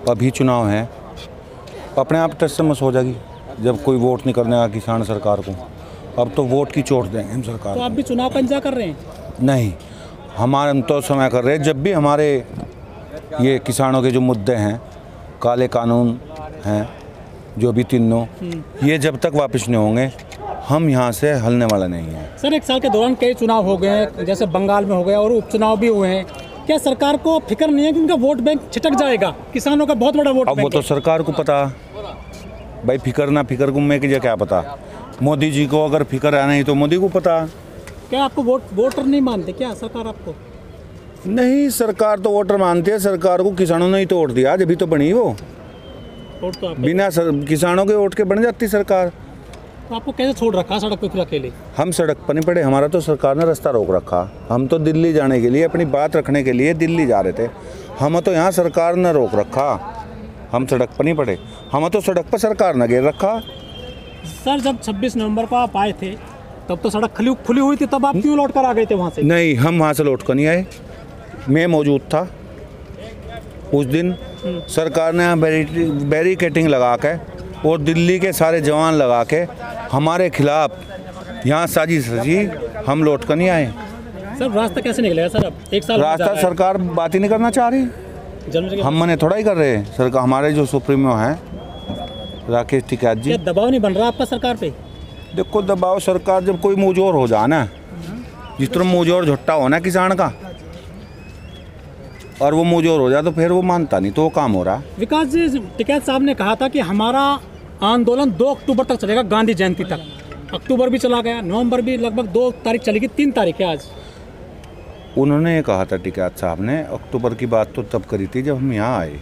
अभी चुनाव है, अपने आप टस हो जाएगी जब कोई वोट नहीं करने का किसान सरकार को। अब तो वोट की चोट देंगे हम सरकार। तो आप भी चुनाव का इंतजार कर रहे हैं? नहीं, हमारे हम तो समय कर रहे हैं, जब भी हमारे ये किसानों के जो मुद्दे हैं, काले कानून हैं जो भी तीनों, ये जब तक वापस नहीं होंगे हम यहाँ से हलने वाला नहीं है। सर, एक साल के दौरान कई चुनाव हो गए हैं, जैसे बंगाल में हो गया और उपचुनाव भी हुए हैं। क्या सरकार को फिक्र नहीं है कि उनका वोट बैंक छिटक जाएगा? किसानों का बहुत बड़ा वोट अब बैंक वो तो सरकार को पता भाई, फिक्र ना फिक्र को मैं क्या पता। मोदी जी को अगर फिक्र है नहीं तो मोदी को पता। क्या आपको वोटर नहीं मानते क्या सरकार आपको? नहीं, सरकार तो वोटर मानती है, सरकार को किसानों ने ही तो वोट दिया, जब भी तो बनी वो। वोट तो आप बिना किसानों के वोट के बन जाती सरकार। तो आपको कैसे छोड़ रखा सड़क पे फिर अकेले? हम सड़क पर नहीं पड़े, हमारा तो सरकार ने रास्ता रोक रखा। हम तो दिल्ली जाने के लिए, अपनी बात रखने के लिए दिल्ली जा रहे थे। हम तो यहाँ सरकार ने रोक रखा, हम सड़क पर नहीं पड़े। हम तो सड़क पर सरकार ने घेर रखा। सर, जब 26 नवंबर को आप आए थे तब तो सड़क खुली हुई थी, तब आप क्यों लौट कर आ गए थे वहाँ से? नहीं, हम वहाँ से लौट कर नहीं आए, मैं मौजूद था उस दिन। सरकार ने यहाँ बैरिकेटिंग लगा के और दिल्ली के सारे जवान लगा के हमारे खिलाफ यहाँ साजिश रची, हम लौट कर नहीं आए। सर, रास्ता कैसे निकलेगा सर? अब एक साल रास्ता सरकार बात ही नहीं करना चाह रही, हम मने थोड़ा ही कर रहे हैं। सरकार हमारे जो सुप्रीमो हैं राकेश टिकैत जी। दबाव नहीं बन रहा आपका सरकार पे? देखो, दबाव सरकार जब कोई मुँहजोर हो जाना, जिस तरह मुँहजोर झुट्टा होना किसान का, और वो मुँहजोर हो जाए तो फिर वो मानता नहीं, तो वो काम हो रहा। विकास जी, टिकैत साहब ने कहा था कि हमारा आंदोलन 2 अक्टूबर तक चलेगा, गांधी जयंती तक। अक्टूबर भी चला गया, नवंबर भी लगभग 2 तारीख चलेगी, 3 तारीख है आज। उन्होंने ये कहा था टिकैत साहब ने, अक्टूबर की बात तो तब करी थी जब हम यहाँ आए।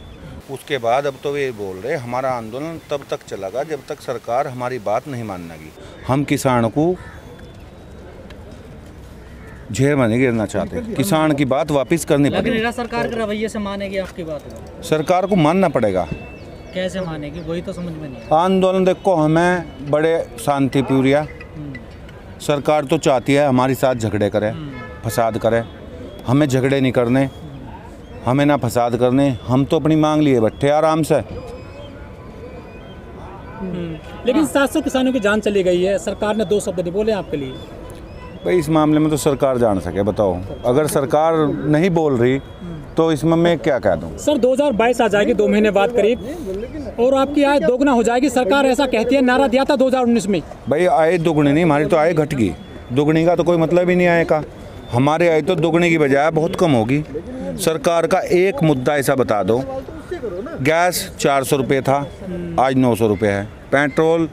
उसके बाद अब तो ये बोल रहे हमारा आंदोलन तब तक चलेगा जब तक सरकार हमारी बात नहीं मानेगी। हम किसान को झेल में नहीं गिरना चाहते, किसान की बात वापस करनी पड़ेगी। सरकार के रवैये से मानेगी आपकी बात? सरकार को मानना पड़ेगा। कैसे मानेगी, वही तो समझ में नहीं। आंदोलन देखो, हमें बड़े शांतिपूर्ण, सरकार तो चाहती है हमारे साथ झगड़े करे, फसाद करे। हमें झगड़े नहीं करने, हमें ना फसाद करने, हम तो अपनी मांग लिए बैठे आराम से। लेकिन 700 किसानों की जान चली गई है, सरकार ने 2 शब्द नहीं बोले आपके लिए। भाई, इस मामले में तो सरकार जान सके, बताओ। अगर सरकार नहीं बोल रही तो इसमें मैं क्या कह दूं? सर, 2022 आ जाएगी 2 महीने बाद करीब, और आपकी आय दोगुना हो जाएगी, सरकार ऐसा कहती है। नारा दिया था 2019 में। भाई, आय दोगुनी नहीं, हमारी तो आय घट गई। दोगुनी का तो कोई मतलब ही नहीं आय का। हमारे आय तो दोगुनी की बजाय बहुत कम होगी। सरकार का एक मुद्दा ऐसा बता दो, गैस 400 रुपये था, आज 900 रुपये है। पेट्रोल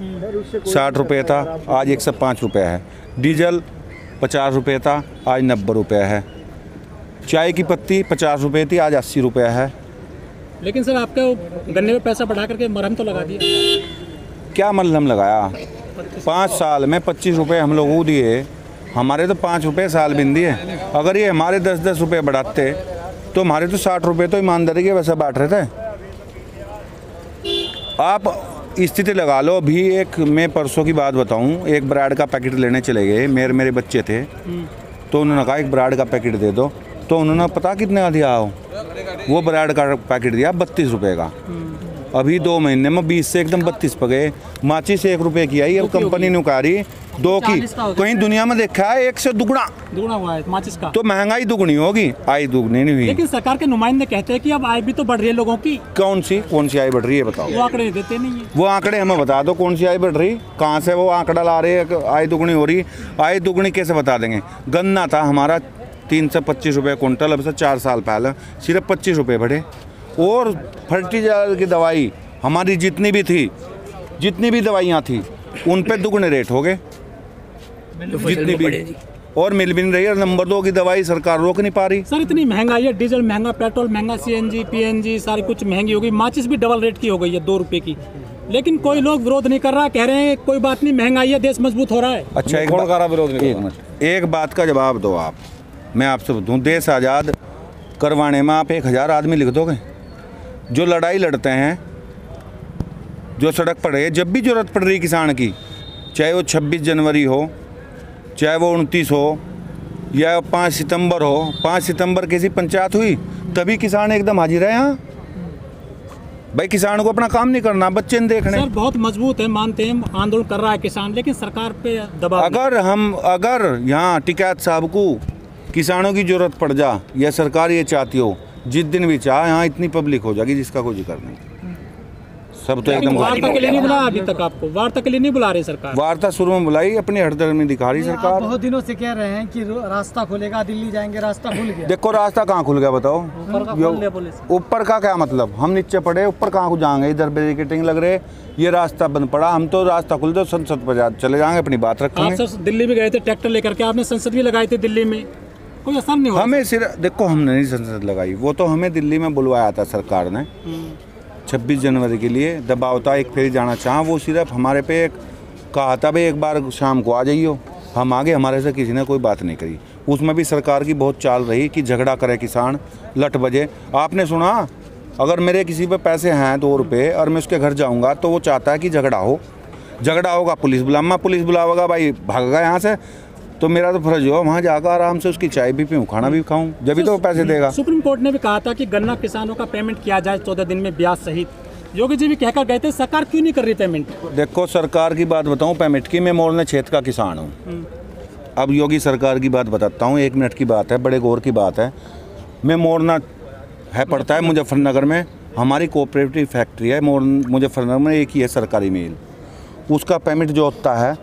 60 रुपये था, आज 105 रुपये है। डीजल 50 रुपये था, आज 90 रुपये है। चाय की पत्ती 50 रुपये थी, आज 80 रुपये है। लेकिन सर, आपका गन्ने में पैसा बढ़ा करके मरहम तो लगा दिया। क्या मलहम लगाया? 5 साल में 25 रुपये हम लोगों को दिए, हमारे तो 5 रुपये साल बिन दिए। अगर ये हमारे 10-10 रुपये बढ़ाते तो हमारे तो 60 रुपये तो ईमानदारी के वैसे बांट रहे थे। आप स्थिति लगा लो। अभी एक मैं परसों की बात बताऊं, एक ब्रेड का पैकेट लेने चले गए, मेरे बच्चे थे, तो उन्होंने कहा एक ब्रेड का पैकेट दे दो, तो उन्होंने पता कितने का दिया हो? वो ब्रेड का पैकेट दिया 32 रुपये का। अभी 2 महीने में 20 से एकदम 32 पे गए। माचिस 1 रुपये की आई, अब कंपनी ने उकारी 2 की। कहीं दुनिया में देखा है 1 से दुगना हुआ है माचिस का? तो महंगाई दुगनी होगी, आय दुगनी नहीं हुई। लेकिन सरकार के नुमाइंदे कहते हैं कि अब आय भी तो बढ़ रही है लोगों की। कौन सी आय बढ़ रही है बताओ? वो आंकड़े देते नहीं है। वो आंकड़े हमें बता दो, कौन सी आय बढ़ रही, कहाँ से वो आंकड़ा ला रहे हैं आय दुगनी हो रही? आय दुगनी कैसे बता देंगे? गन्ना था हमारा 325 रुपये कुंटल, अब से 4 साल पहले सिर्फ 25 रुपये बढ़े। और फर्टिलाइजर की दवाई हमारी जितनी भी दवाइयाँ थी उन पे दुगने रेट हो गए, जितनी भी, और मिल भी नहीं रही है। नंबर 2 की दवाई सरकार रोक नहीं पा रही। सर, इतनी महंगाई है, डीजल महंगा, पेट्रोल महंगा, CNG PNG सारी कुछ महंगी हो गई, माचिस भी डबल रेट की हो गई है 2 रुपये की। लेकिन कोई लोग विरोध नहीं कर रहा, कह रहे हैं कोई बात नहीं, महंगाई है, देश मजबूत हो रहा है। अच्छा, एक बात का जवाब दो आप, मैं आपसे बताऊँ, देश आज़ाद करवाने में आप 1000 आदमी लिख दोगे जो लड़ाई लड़ते हैं, जो सड़क पर है, जब भी जरूरत पड़ रही किसान की, चाहे वो 26 जनवरी हो, चाहे वो 29 हो, या 5 सितंबर हो। 5 सितंबर किसी पंचायत हुई तभी किसान एकदम हाजिर है यहाँ। भाई किसान को अपना काम नहीं करना, बच्चे नहीं देखने। सर बहुत मजबूत है, मानते हैं, आंदोलन कर रहा है किसान, लेकिन सरकार पे दबाव। अगर यहाँ टिकैत साहब को किसानों की जरूरत पड़ जा, या सरकार ये चाहती हो जिस दिन भी चाहे यहाँ इतनी पब्लिक हो जाएगी जिसका कोई जिक्र नहीं। सब तो एकदम वार्ता के लिए नहीं बुलाया अभी तक, आपको वार्ता के लिए नहीं बुला रही सरकार। वार्ता शुरू में बुलाई, अपनी हड़दर्द में दिखा रही सरकार। बहुत दिनों से कह रहे हैं कि रास्ता खुलेगा, दिल्ली जाएंगे, रास्ता खुल गया। देखो रास्ता कहाँ खुल गया बताओ, ऊपर का क्या मतलब, हम नीचे पड़े, ऊपर कहाँ को जाएंगे, इधर बैरिकेडिंग लग रहे, ये रास्ता बंद पड़ा, हम तो रास्ता खुल दो संसद पर चले जाएंगे, अपनी बात रखेंगे। आप सर दिल्ली भी गए थे ट्रैक्टर लेकर के, आपने संसद भी लगाई थी दिल्ली में, कोई असर नहीं हुआ? हमें सिर्फ देखो, हमने नहीं संसद लगाई, वो तो हमें दिल्ली में बुलवाया था सरकार ने 26 जनवरी के लिए, दबाव था एक फेरी जाना चाहा, वो सिर्फ हमारे पे एक कहा था भाई एक बार शाम को आ जाइयो, हम आगे, हमारे से किसी ने कोई बात नहीं करी। उसमें भी सरकार की बहुत चाल रही कि झगड़ा करे किसान, लट बजे। आपने सुना, अगर मेरे किसी पे पैसे हैं 2 रुपये और मैं उसके घर जाऊंगा तो वो चाहता है कि झगड़ा हो, झगड़ा होगा पुलिस बुलाऊंगा, पुलिस बुलावेगा, भाई भागेगा यहाँ से, तो मेरा तो फर्ज हो वहाँ जाकर आराम से उसकी चाय भी पीऊँ, खाना भी खाऊं, जब भी तो वो पैसे देगा। सुप्रीम कोर्ट ने भी कहा था कि गन्ना किसानों का पेमेंट किया जाए 14 दिन में ब्याज सहित। योगी जी भी कहकर गए थे, सरकार क्यों नहीं कर रही पेमेंट? देखो सरकार की बात बताऊं पेमेंट की, मैं मोरने क्षेत्र का किसान हूँ। अब योगी सरकार की बात बताता हूँ, 1 मिनट की बात है, बड़े गौर की बात है। मैं मोरना है पड़ता है मुजफ्फरनगर में, हमारी कोऑपरेटिव फैक्ट्री है मुजफ्फरनगर में, एक ही है सरकारी मिल, उसका पेमेंट जो होता है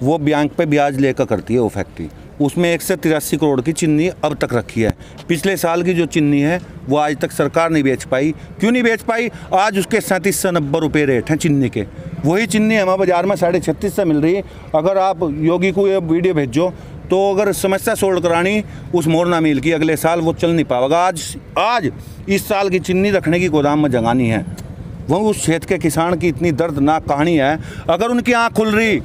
वो बैंक पे ब्याज लेकर करती है वो फैक्ट्री। उसमें 183 करोड़ की चीनी अब तक रखी है। पिछले साल की जो चीनी है वो आज तक सरकार नहीं बेच पाई। क्यों नहीं बेच पाई? आज उसके 37 से 90 रुपये रेट हैं चीनी के। वही चीनी हमारे बाज़ार में 36.5 से मिल रही है। अगर आप योगी को ये वीडियो भेजो तो अगर समस्या सोल्व करानी उस मोरना मिल की, अगले साल वो चल नहीं पाएगा। आज इस साल की चीनी रखने की गोदाम में जगानी है। वो उस क्षेत्र के किसान की इतनी दर्दनाक कहानी है। अगर उनकी आँख खुल रही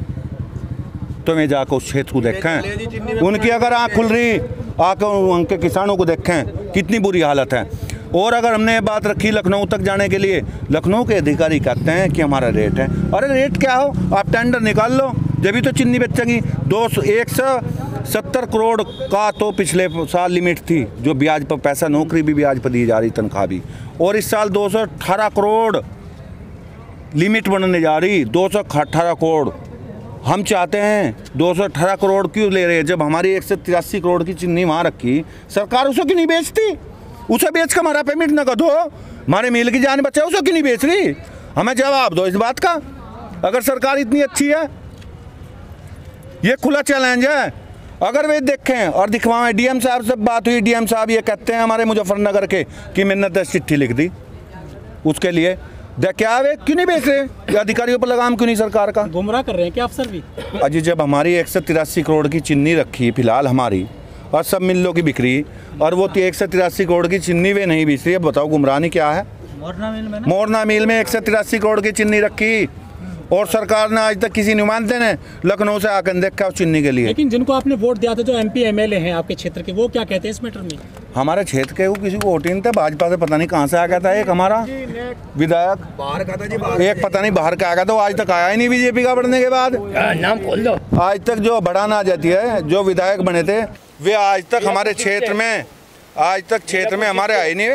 तो मैं जाकर उस क्षेत्र को देखें, उनकी अगर आँख खुल रही आकर उनके किसानों को देखें कितनी बुरी हालत है। और अगर हमने ये बात रखी लखनऊ तक जाने के लिए, लखनऊ के अधिकारी कहते हैं कि हमारा रेट है। अरे रेट क्या हो, आप टेंडर निकाल लो, जब भी तो चीनी बेचेंगी। 170 करोड़ का तो पिछले साल लिमिट थी, जो ब्याज पर पैसा, नौकरी भी ब्याज पर दी जा रही, तनख्वाह भी। और इस साल 218 करोड़ लिमिट बनने जा रही, 218 करोड़। हम चाहते हैं 218 करोड़ क्यों ले रहे हैं, जब हमारी 183 करोड़ की चीनी वहाँ रखी, सरकार उसे क्यों नहीं बेचती? उसे बेच कर हमारा पेमेंट न कर दो, हमारे मिल की जान बचाओ, उसे क्यों नहीं बेच रही? हमें जवाब दो इस बात का। अगर सरकार इतनी अच्छी है, ये खुला चैलेंज है। अगर वे देखें और दिखवाएं, डीएम साहब से बात हुई, डीएम साहब ये कहते हैं हमारे मुजफ्फरनगर के कि मैंने 10 चिट्ठी लिख दी उसके लिए। क्या वे क्यों नहीं बेच रहे? अधिकारियों पर लगाम क्यों नहीं सरकार का? गुमराह कर रहे हैं क्या अफसर भी? अजी जब हमारी 183 करोड़ की चीनी रखी फिलहाल हमारी, और सब मिलों की बिक्री, और वो 183 करोड़ की चीनी वे नहीं बेच रही है, बताओ गुमरानी क्या है? मोरना मिल में 183 करोड़ की चीनी रखी और सरकार ने आज तक किसी नुमाइंदे ने लखनऊ से आकर देखा उस चीनी के लिए। लेकिन जिनको आपने वोट दिया था, जो MP MLA हैं आपके क्षेत्र के, वो क्या कहते हैं इस मैटर में? हमारे क्षेत्र के वो किसी को वोट नहीं था, भाजपा से पता नहीं कहाँ से आ गया था। एक हमारा विधायक बाहर का था जी, एक पता नहीं बाहर का आ गया था, वो आज तक आया ही नहीं बीजेपी का बढ़ने के बाद। नाम खोल दो। आज तक जो बढ़ा ना जाती है, जो विधायक बने थे वे आज तक हमारे क्षेत्र में, आज तक क्षेत्र में हमारे आए नहीं।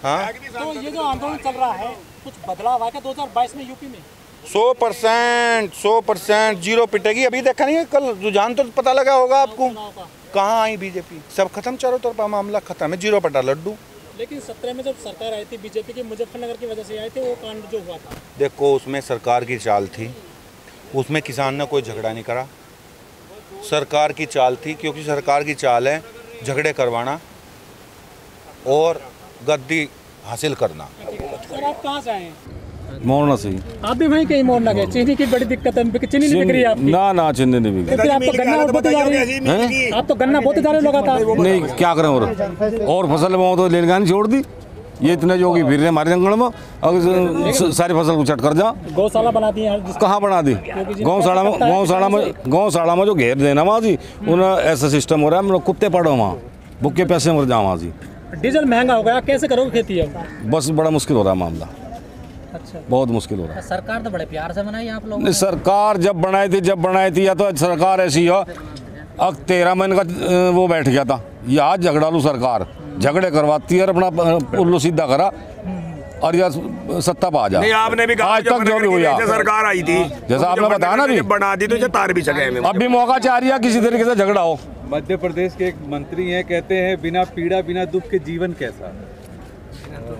हाँ, तो ये जो आंदोलन चल रहा है, कुछ बदलाव आया 2022 में यूपी में? 100% जीरो पिटेगी। अभी देखा नहीं है, कल रुझान तो पता लगा होगा आपको, कहाँ आई बीजेपी, सब खत्म, चारों तरफ मामला खत्म है, जीरो पटा लड्डू। लेकिन 17 में जब सरकार आई थी बीजेपी की, मुजफ्फरनगर की वजह से आए थे, वो कांड जो हुआ था, देखो उसमें सरकार की चाल थी, उसमें किसान ने कोई झगड़ा नहीं करा। सरकार की चाल थी, क्योंकि सरकार की चाल है झगड़े करवाना और गद्दी हासिल करना। सर आप कहाँ से आए हैं? मोरना से। आप भी वहीं कहीं मोरना गए? चीनी की बड़ी दिक्कत है, चीनी नहीं बिक रही है आपकी? ना चीनी नहीं बिक रही। आप तो गन्ना बोते जा रहे हैं, आप तो गन्ना बोते जा रहे लगातार। नहीं क्या करें, और फसल में तो लेने का नहीं छोड़ दी। ये इतने जो फिर रहे हमारे जंगल में, अगर सारी फसल को चट कर जा। गौशाला बना दी है, कहाँ बना दी? गौशाला में जो घेर देना वहाँ जी, उन्हें ऐसा सिस्टम हो रहा है, कुत्ते पड़ो वहाँ, भूखे पैसे मर जाओ वहाँ जी। डीजल महंगा हो गया, कैसे करोगे खेती अब? बस बड़ा मुश्किल हो रहा है मामला। अच्छा, बहुत मुश्किल हो रहा है। सरकार तो बड़े प्यार से बनाई आप लोग। सरकार जब बनाई थी या तो सरकार ऐसी हो, अब 13 महीने का वो बैठ गया था। ये आज झगड़ालू सरकार झगड़े करवाती है और अपना उल्लू सीधा करा। और या सत्ता पा जा। नहीं, आपने भी कहा आज तक जो भी हुआ सरकार आई थी, जैसा आपने बताया ना अभी, बना दी तो तार भी सके। अब भी मौका चाह रही है किसी तरीके से झगड़ा हो। मध्य प्रदेश के एक मंत्री हैं, कहते हैं बिना पीड़ा बिना दुख के जीवन कैसा।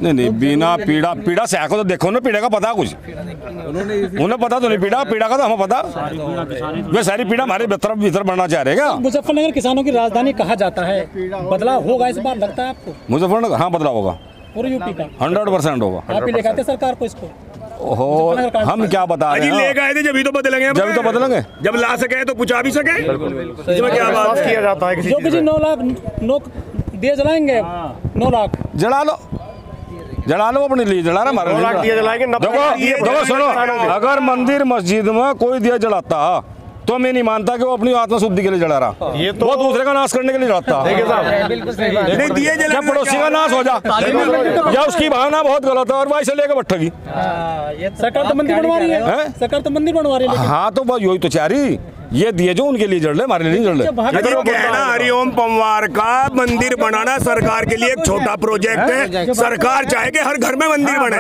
नहीं, बिना पीड़ा से आको तो देखो ना, पीड़ा का पता कुछ उन्हें पता तो नहीं, पीड़ा का तो हमें पता। वे सारी पीड़ा हमारे भीतर बढ़ना चाह रहे हैं क्या? मुजफ्फरनगर किसानों की राजधानी कहा जाता है, बदलाव होगा इस बार लगता है आपको? मुजफ्फरनगर हाँ बदलाव होगा, पूरे यूपी का 100% होगा। आप ही लेकर आते सरकार को इसको? ओहो, हम क्या बता रहे हैं? ले गए थे जब ही तो बदलेंगे, जब तो बदलेंगे, जब ला सके तो पूछा भी सके। इसमें क्या बात किया जाता है? जो किसी 9 लाख दिए जलाएंगे, 9 लाख जला लो अपने लिए, जला रहा हमारे लिए। देखो सुनो, अगर मंदिर मस्जिद में कोई दिया जलाता तो मैं नहीं मानता कि वो अपनी आत्मा शुद्धि के लिए जला रहा, ये तो वो दूसरे का नाश करने के लिए जलाता। जब पड़ोसी का नाश हो जा या उसकी भावना बहुत गलत है और वैसे लेकर भट्टा की सरकार तो मंदिर बनवा रही है, सरकार तो मंदिर बनवा रही है। हाँ तो बस यही तो चाह रही, ये दिए जो उनके लिए जड़ ले, हमारे लिए नहीं जड़ ले। कहना हरिओम पंवार का मंदिर बनाना सरकार के लिए एक छोटा प्रोजेक्ट है। सरकार चाहे कि हर घर में मंदिर बने,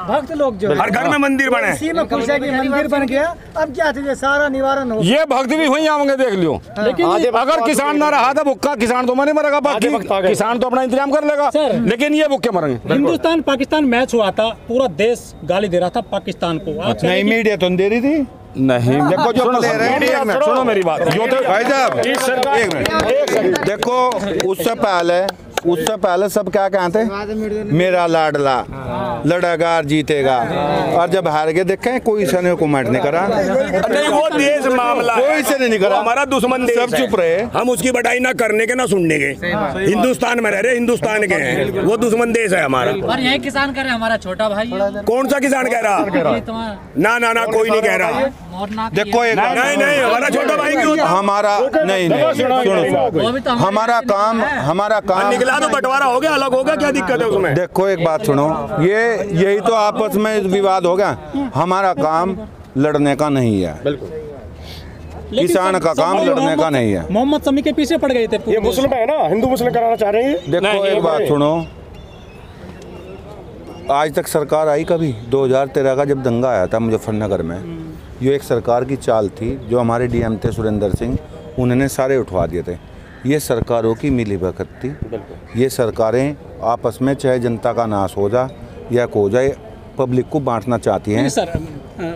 भक्त लोग जो हर घर में मंदिर बने। इसी में खुश है कि मंदिर बन गया, अब क्या चाहिए, सारा निवारण हो। ये भक्त भी वही आवेंगे, देख लियो। लेकिन अगर किसान ना रहा था भुक्का, किसान तो मरे मरेगा, बाकी किसान तो अपना इंतजाम कर लेगा, लेकिन ये भुक्के मरेंगे। हिंदुस्तान पाकिस्तान मैच हुआ था, पूरा देश गाली दे रहा था पाकिस्तान को। नहीं, मीडिया तो दे रही थी। नहीं देखो जो सुनो मेरी बात, यो तो भाई साहब एक मिनट देखो, उससे पहले सब क्या कहते, मेरा लाडला लड़ेगा जीतेगा, और जब हार के देखें कोई इसने कमेंट नहीं करा। नहीं, वो देश मामला कोई से नहीं करा, हमारा दुश्मन देश सब चुप रहे। हम उसकी बड़ाई ना करने के ना सुनने के। हिंदुस्तान में रह रहे, हिंदुस्तान के हैं, वो दुश्मन देश है हमारा। और यही किसान कह रहे हमारा छोटा भाई है। कौन सा किसान कह रहा? ना कोई नहीं कह रहा। देखो एक नहीं हमारा छोटा भाई क्यों? हमारा नहीं सुनो, हमारा काम निकला तो बंटवारा हो गया, अलग हो गया, क्या दिक्कत है उसमें? देखो एक बात सुनो, यही तो आपस में विवाद हो गया। हमारा काम लड़ने का नहीं है, किसान का काम लड़ने का नहीं है। मोहम्मद शमी के पीछे पड़ गए थे। ये मुस्लिम है ना, हिंदू मुस्लिम कराना चाह रहे हैं। देखो एक बात सुनो, आज तक सरकार आई कभी? 2013 का जब दंगा आया था मुजफ्फरनगर में, ये एक सरकार की चाल थी, जो हमारे डीएम थे सुरेंद्र सिंह, उन्होंने सारे उठवा दिए थे। ये सरकारों की मिलीभगत थी। ये सरकारें आपस में चाहे जनता का नाश हो जाए या हो जाए, पब्लिक को बांटना चाहती हैं।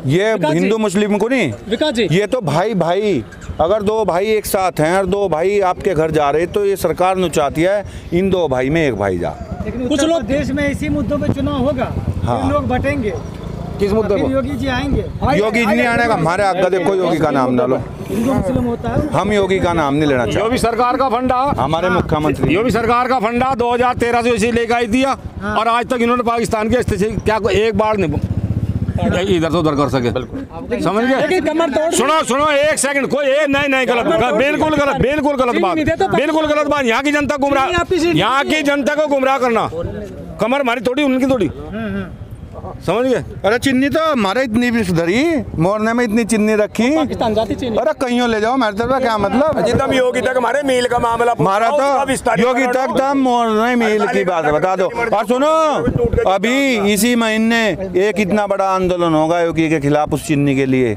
ये हिंदू मुस्लिम को नहीं, विकास जी, ये तो भाई अगर 2 भाई एक साथ हैं और 2 भाई आपके घर जा रहे, तो ये सरकार न चाहती है इन 2 भाई में एक भाई जा। लेकिन कुछ लोग देश में इसी मुद्दों पे चुनाव होगा, हाँ। लोग बटेंगे, किस मुद्दे पर? योगी जी आएंगे। योगी जी नहीं आने का, हमारे आगे देखो योगी का नाम डालो, हिंदू मुस्लिम होता है, हम योगी का नाम नहीं लेना जो चाहते। भी सरकार का फंडा, हमारे मुख्यमंत्री यो भी सरकार का फंडा 2013 से इसे लेकर आई दिया, और आज तक इन्होंने पाकिस्तान के स्थिति क्या एक बार नहीं इधर से उधर कर सके। समझ गए? सुनो एक सेकंड, कोई नहीं गलत, बिल्कुल गलत बात। यहाँ की जनता को गुमराह करना, कमर हमारी थोड़ी उनकी थोड़ी, समझ गए? अरे चिन्नी तो हमारे इतनी भी सुधरी, मोरने में इतनी चिन्नी रखी, पाकिस्तान जाती चीनी। अरे कहीं ले जाओ, मेरे तरफ क्या मतलब? जितना भी योगी तक हमारे मील का मामला हमारा तो योगी तक था, मोरने मील की बात बता दो। और सुनो, अभी इसी महीने एक इतना बड़ा आंदोलन होगा योगी के खिलाफ, उस चिन्नी के लिए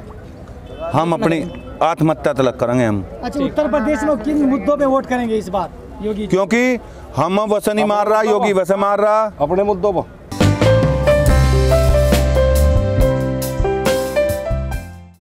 हम अपनी आत्महत्या तलक करेंगे हम। अच्छा, उत्तर प्रदेश में किन मुद्दों पे वोट करेंगे इस बार योगी? क्योंकि हम वैसे नहीं मार रहा, योगी वैसे मार रहा अपने मुद्दों पर।